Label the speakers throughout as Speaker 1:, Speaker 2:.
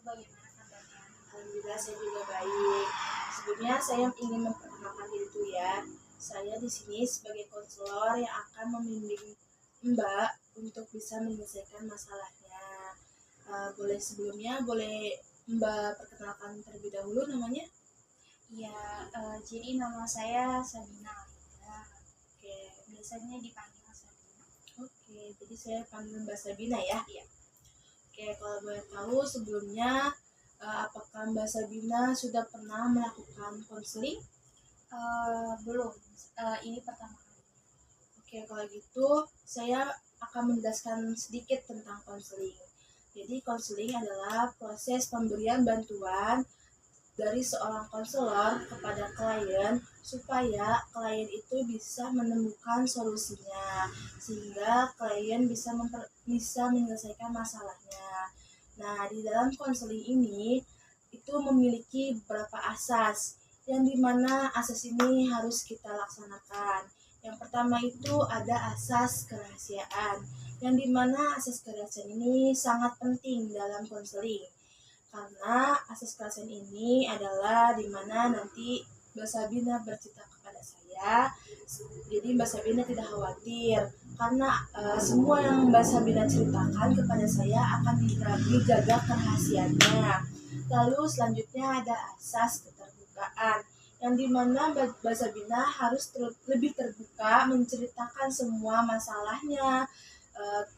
Speaker 1: bagaimana kabarnya?
Speaker 2: Alhamdulillah saya juga baik. Sebelumnya saya ingin memperkenalkan diri dulu ya. Saya di sini sebagai konselor yang akan membimbing Mbak untuk bisa menyelesaikan masalahnya. Boleh Mbak perkenalkan terlebih dahulu namanya?
Speaker 1: Iya, jadi nama saya Sabina Alida.
Speaker 2: Oke,
Speaker 1: Biasanya dipanggil Sabina.
Speaker 2: oke. Jadi saya panggil Mbak Sabina ya.
Speaker 1: Iya.
Speaker 2: Oke, kalau boleh tahu sebelumnya apakah Mbak Sabina sudah pernah melakukan konseling?
Speaker 1: Belum. Ini pertama kali.
Speaker 2: Oke, kalau gitu saya akan menjelaskan sedikit tentang konseling. Jadi konseling adalah proses pemberian bantuan dari seorang konselor kepada klien supaya klien itu bisa menemukan solusinya sehingga klien bisa menyelesaikan masalahnya. Nah, di dalam konseling ini itu memiliki beberapa asas yang dimana asas ini harus kita laksanakan. Yang pertama itu ada asas kerahasiaan, yang dimana asas kerahasiaan ini sangat penting dalam konseling. Karena asas kerahasiaan ini adalah dimana nanti Mbak Sabina bercerita kepada saya, jadi Mbak Sabina tidak khawatir karena semua yang Mbak Sabina ceritakan kepada saya akan dijaga kerahasiaannya. Lalu selanjutnya ada asas keterbukaan, yang dimana Mbak Sabina harus lebih terbuka menceritakan semua masalahnya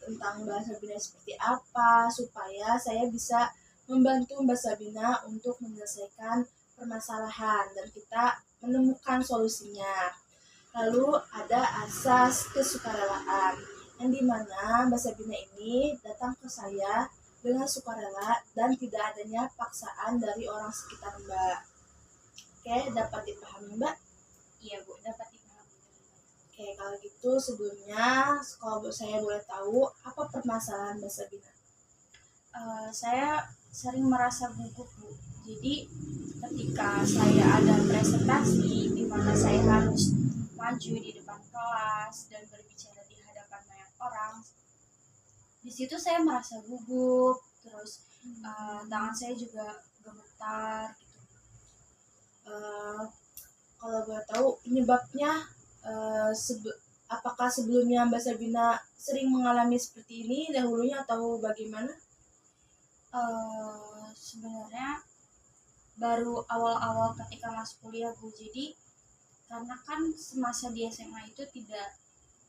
Speaker 2: tentang Mbak Sabina seperti apa supaya saya bisa membantu Mbak Sabina untuk menyelesaikan permasalahan dan kita menemukan solusinya. Lalu ada asas kesukarelaan, yang dimana Mbak Sabina ini datang ke saya dengan sukarela dan tidak adanya paksaan dari orang sekitar Mbak. Oke, dapat dipahami Mbak?
Speaker 1: Iya, Bu, dapat dipahami.
Speaker 2: Oke, kalau gitu sebelumnya kalau saya boleh tahu apa permasalahan Mbak Sabina?
Speaker 1: Saya sering merasa gugup, Bu. Jadi ketika saya ada presentasi di mana saya harus maju di depan kelas dan berbicara di hadapan banyak orang, di situ saya merasa gugup, terus tangan saya juga gemetar gitu.
Speaker 2: Kalau boleh tahu penyebabnya, apakah sebelumnya Mbak Sabina sering mengalami seperti ini dahulunya atau bagaimana?
Speaker 1: Sebenarnya baru awal-awal ketika masuk kuliah, Bu. Jadi karena kan semasa di SMA itu tidak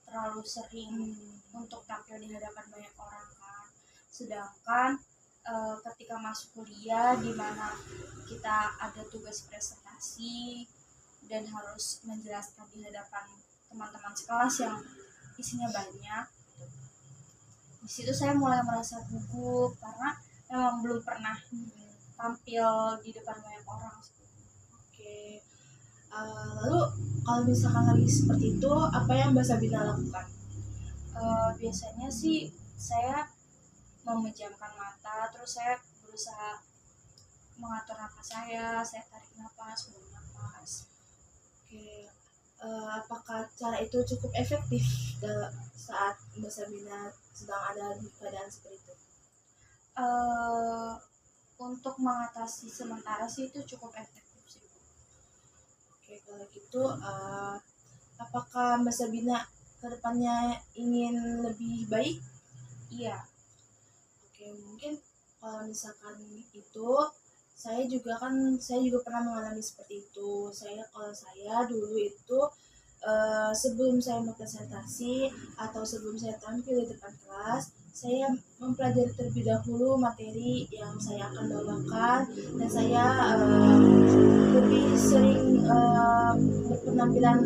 Speaker 1: terlalu sering untuk tampil di hadapan banyak orang kan. Sedangkan ketika masuk kuliah di mana kita ada tugas presentasi dan harus menjelaskan di hadapan teman-teman sekelas yang isinya banyak, di situ saya mulai merasa gugup karena memang belum pernah tampil di depan banyak orang.
Speaker 2: Oke. Lalu kalau misalkan lagi seperti itu, apa yang Mbak Sabina lakukan?
Speaker 1: Biasanya sih saya memejamkan mata, terus saya berusaha mengatur nafas saya tarik nafas, buang nafas.
Speaker 2: Oke. Apakah cara itu cukup efektif saat Mbak Sabina sedang ada di keadaan seperti itu?
Speaker 1: Untuk mengatasi sementara sih itu cukup efektif sih.
Speaker 2: Oke, kalau gitu apakah Mbak Sabina kedepannya ingin lebih baik?
Speaker 1: Iya.
Speaker 2: Oke, mungkin kalau misalkan itu saya juga pernah mengalami seperti itu. Kalau saya dulu itu sebelum saya mau presentasi atau sebelum saya tampil di depan kelas, saya mempelajari terlebih dahulu materi yang saya akan bawakan dan saya lebih sering berpenampilan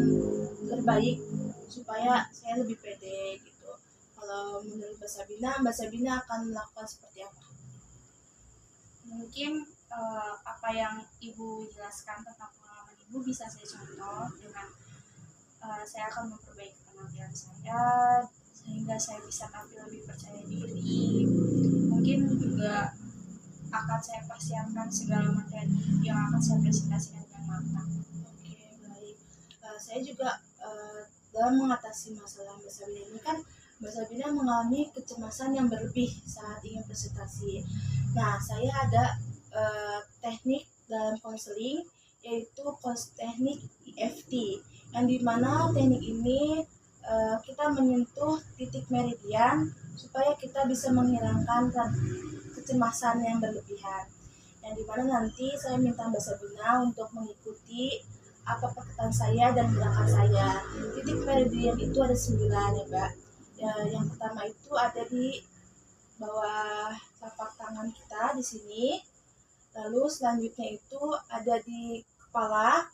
Speaker 2: terbaik supaya saya lebih pede gitu. Kalau menurut Mbak Sabina akan melakukan seperti apa?
Speaker 1: Mungkin apa yang Ibu jelaskan tentang pengalaman Ibu bisa saya contoh dengan saya akan memperbaiki penampilan saya sehingga saya bisa tampil lebih percaya diri. Mungkin juga akan saya persiapkan segala materi yang akan saya presentasikan dengan matang.
Speaker 2: Oke, baik. Saya juga dalam mengatasi masalah Mbak Sabina ini kan Mbak Sabina mengalami kecemasan yang berlebih saat ingin presentasi. Nah, saya ada teknik dalam konseling, yaitu teknik EFT, yang dimana teknik ini kita menyentuh titik meridian supaya kita bisa menghilangkan kecemasan yang berlebihan. Yang dimana nanti saya minta Mbak Sabina untuk mengikuti apa perkataan saya dan gerakan saya. Titik meridian itu ada 9 ya Mbak. Ya, yang pertama itu ada di bawah telapak tangan kita di sini. Lalu selanjutnya itu ada di kepala.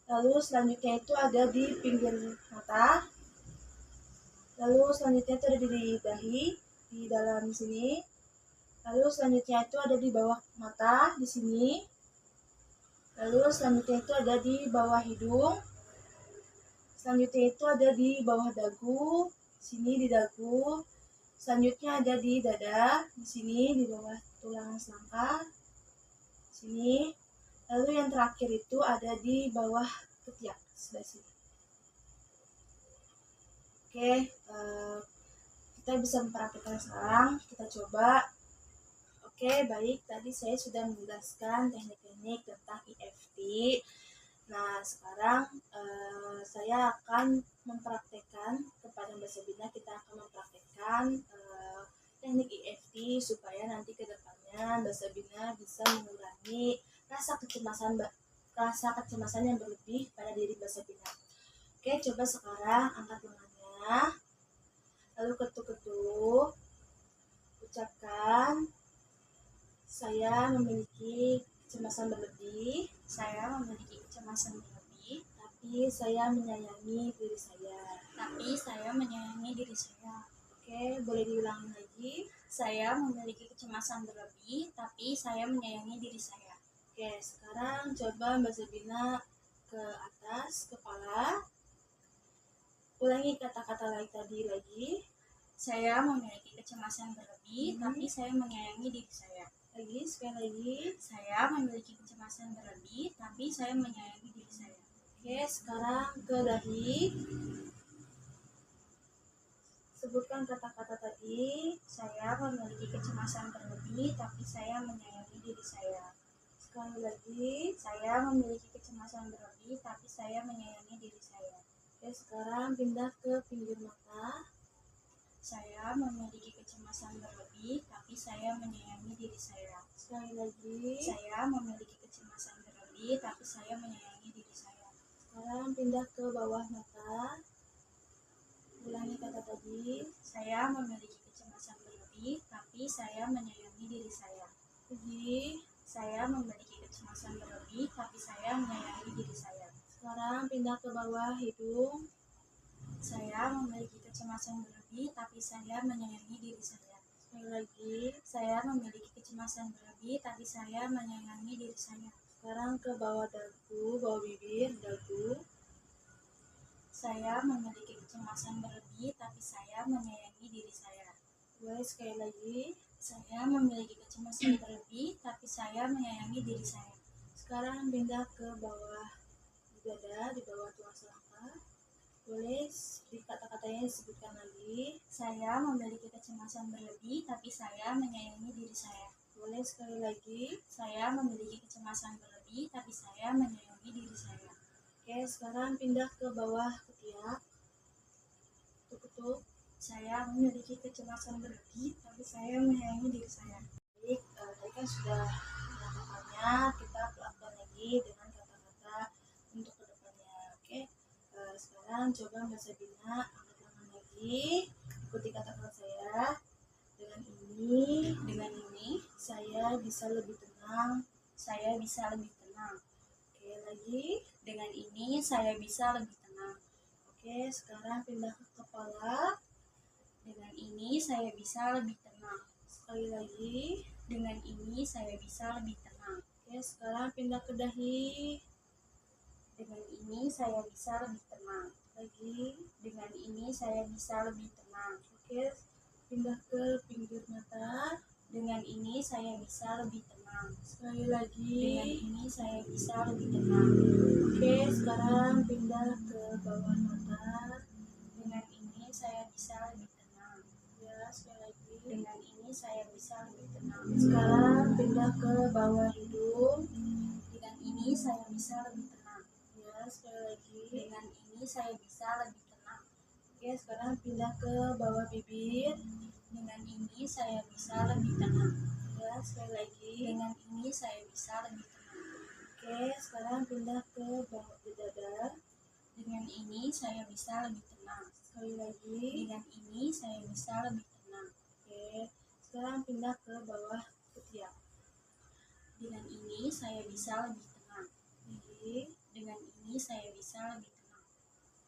Speaker 2: Lalu selanjutnya itu ada di pinggir mata. Lalu selanjutnya itu ada di dahi, di dalam sini. Lalu selanjutnya itu ada di bawah mata di sini. Lalu selanjutnya itu ada di bawah hidung. Selanjutnya itu ada di bawah dagu, sini di dagu. Selanjutnya ada di dada, di sini di bawah tulang selangkah, sini. Lalu yang terakhir itu ada di bawah ketiak, sebelah sini. Oke, kita bisa mempraktikkan sekarang. Kita coba. Oke, baik. Tadi saya sudah menjelaskan teknik-teknik tentang EFT. Nah, sekarang saya akan mempraktekkan kepada Mbak Sabina. Kita akan mempraktekkan teknik EFT supaya nanti ke depannya Mbak Sabina bisa mengurangi rasa kecemasan yang berlebih pada diri Mbak Sabina. Oke, coba sekarang angkat lengannya, lalu ketuk-ketuk, ucapkan, saya memiliki kecemasan berlebih,
Speaker 1: Saya memiliki kecemasan berlebih,
Speaker 2: tapi saya menyayangi diri saya.
Speaker 1: tapi saya menyayangi diri saya.
Speaker 2: Oke, boleh diulangi lagi.
Speaker 1: Saya memiliki kecemasan berlebih, tapi saya menyayangi diri saya.
Speaker 2: Oke, sekarang coba Mbak Sabina ke atas kepala. Ulangi kata-kata tadi lagi.
Speaker 1: Saya memiliki kecemasan berlebih, tapi saya menyayangi diri saya.
Speaker 2: Lagi, sekali lagi.
Speaker 1: Saya memiliki kecemasan berlebih, tapi saya menyayangi diri saya.
Speaker 2: Oke, sekarang ke dahi. Sebutkan kata-kata tadi.
Speaker 1: Saya memiliki kecemasan berlebih, tapi saya menyayangi diri saya.
Speaker 2: Sekali lagi.
Speaker 1: Saya memiliki kecemasan berlebih, tapi saya menyayangi diri saya.
Speaker 2: Oke, sekarang pindah ke pinggir mata.
Speaker 1: Saya memiliki kecemasan berlebih, tapi saya menyayangi diri saya.
Speaker 2: Sekali lagi.
Speaker 1: Saya memiliki kecemasan berlebih, tapi saya menyayangi diri saya.
Speaker 2: Sekarang pindah ke bawah mata. Ulangi kata tadi.
Speaker 1: Saya memiliki kecemasan berlebih, tapi saya menyayangi diri saya.
Speaker 2: Lagi.
Speaker 1: Saya memiliki kecemasan berlebih, tapi saya menyayangi diri saya.
Speaker 2: Sekarang pindah ke bawah hidung.
Speaker 1: Saya memiliki kecemasan berlebih, tapi saya menyayangi diri saya.
Speaker 2: Sekali lagi.
Speaker 1: Saya memiliki kecemasan berlebih, tapi saya menyayangi diri saya.
Speaker 2: Sekarang ke bawah dagu, bawah bibir, dagu.
Speaker 1: Saya memiliki kecemasan berlebih, tapi saya menyayangi diri saya.
Speaker 2: Boleh sekali lagi.
Speaker 1: Saya memiliki kecemasan berlebih, tapi saya menyayangi diri saya.
Speaker 2: Sekarang pindah ke bawah dada, di bawah tulang selangkah. Boleh di kata-katanya disebutkan lagi.
Speaker 1: Saya memiliki kecemasan berlebih, tapi saya menyayangi diri saya.
Speaker 2: Boleh sekali lagi.
Speaker 1: Saya memiliki kecemasan berlebih, tapi saya menyayangi diri saya.
Speaker 2: Oke, sekarang pindah ke bawah ketiak. Ketuk-ketuk.
Speaker 1: Saya memiliki kecemasan berlebih, tapi saya menyayangi diri saya.
Speaker 2: Baik, tadi kan sudah melakukannya. Kita pelan-pelan lagi dengan kata-kata untuk kedepannya. Oke, sekarang coba Mbak Sabina angkat tangan lagi. Ikuti kata-kata saya. Dengan ini saya bisa lebih tenang.
Speaker 1: Saya bisa lebih tenang.
Speaker 2: Oke, lagi.
Speaker 1: Dengan ini saya bisa lebih tenang.
Speaker 2: Oke, sekarang pindah ke kepala.
Speaker 1: Dengan ini saya bisa lebih tenang.
Speaker 2: Sekali lagi.
Speaker 1: Dengan ini saya bisa lebih tenang.
Speaker 2: Oke, sekarang pindah ke dahi.
Speaker 1: Dengan ini saya bisa lebih tenang.
Speaker 2: Lagi.
Speaker 1: Dengan ini saya bisa lebih tenang.
Speaker 2: Oke, pindah ke pinggir mata.
Speaker 1: Dengan ini saya bisa lebih tenang.
Speaker 2: Sekali lagi.
Speaker 1: Dengan ini saya bisa lebih tenang.
Speaker 2: Oke, sekarang pindah ke bawah mata.
Speaker 1: Dengan ini saya bisa lebih tenang.
Speaker 2: Ya, sekali lagi.
Speaker 1: Dengan ini saya bisa lebih tenang.
Speaker 2: Sekarang pindah ke bawah hidung.
Speaker 1: Dengan ini saya bisa lebih tenang.
Speaker 2: Ya, sekali lagi.
Speaker 1: Dengan ini saya bisa lebih tenang.
Speaker 2: Oke, sekarang pindah ke bawah bibir.
Speaker 1: Dengan ini saya bisa lebih tenang.
Speaker 2: Ya, sekali lagi.
Speaker 1: Dengan ini saya bisa lebih tenang.
Speaker 2: Oke, sekarang pindah ke bawah dada.
Speaker 1: Dengan ini saya bisa lebih tenang.
Speaker 2: Sekali lagi.
Speaker 1: Dengan ini saya bisa lebih tenang.
Speaker 2: Oke, sekarang pindah ke bawah ketiak.
Speaker 1: Dengan ini saya bisa lebih tenang.
Speaker 2: Lagi.
Speaker 1: Dengan ini saya bisa lebih tenang.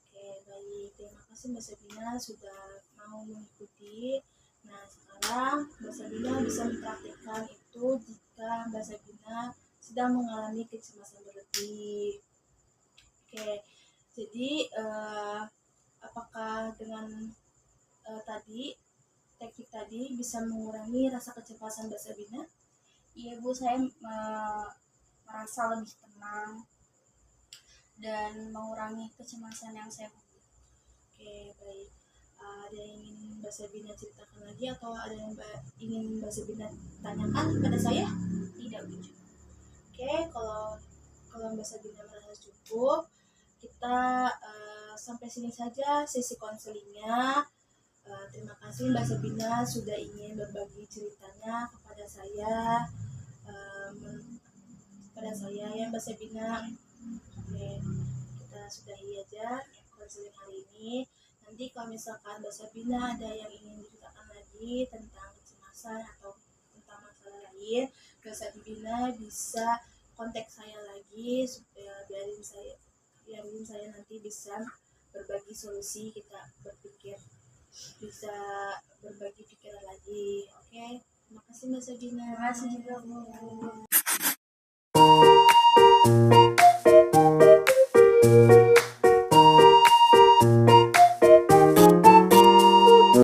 Speaker 2: Oke, baik. Terima kasih Mbak Sabina sudah mau mengikuti. Nah, sekarang Mbak Sabina bisa mempraktikkan itu jika Mbak Sabina sedang mengalami kecemasan berlebih. Oke, jadi apakah dengan teknik tadi bisa mengurangi rasa kecemasan Mbak Sabina?
Speaker 1: Iya Bu, saya merasa lebih tenang dan mengurangi kecemasan yang saya punya.
Speaker 2: Oke, baik. Ada yang ingin Mbak Sabina ceritakan lagi atau ada yang ingin Mbak Sabina tanyakan kepada saya?
Speaker 1: Tidak Bu.
Speaker 2: Oke, kalau Mbak Sabina merasa cukup, kita sampai sini saja sesi konselingnya. Terima kasih Mbak Sabina sudah ingin berbagi ceritanya kepada saya. Ya Mbak Sabina. Oke, kita sudahi aja konseling hari ini. Nanti kalau misalkan Mbak Sabina ada yang ingin diceritakan lagi tentang kecemasan atau tentang masalah lain, Mbak Sabina bisa kontak saya lagi supaya biarin saya nanti bisa berbagi solusi, kita bisa berbagi pikiran lagi. Oke, terima kasih Mbak Sabina.
Speaker 1: Terima kasih juga Bu.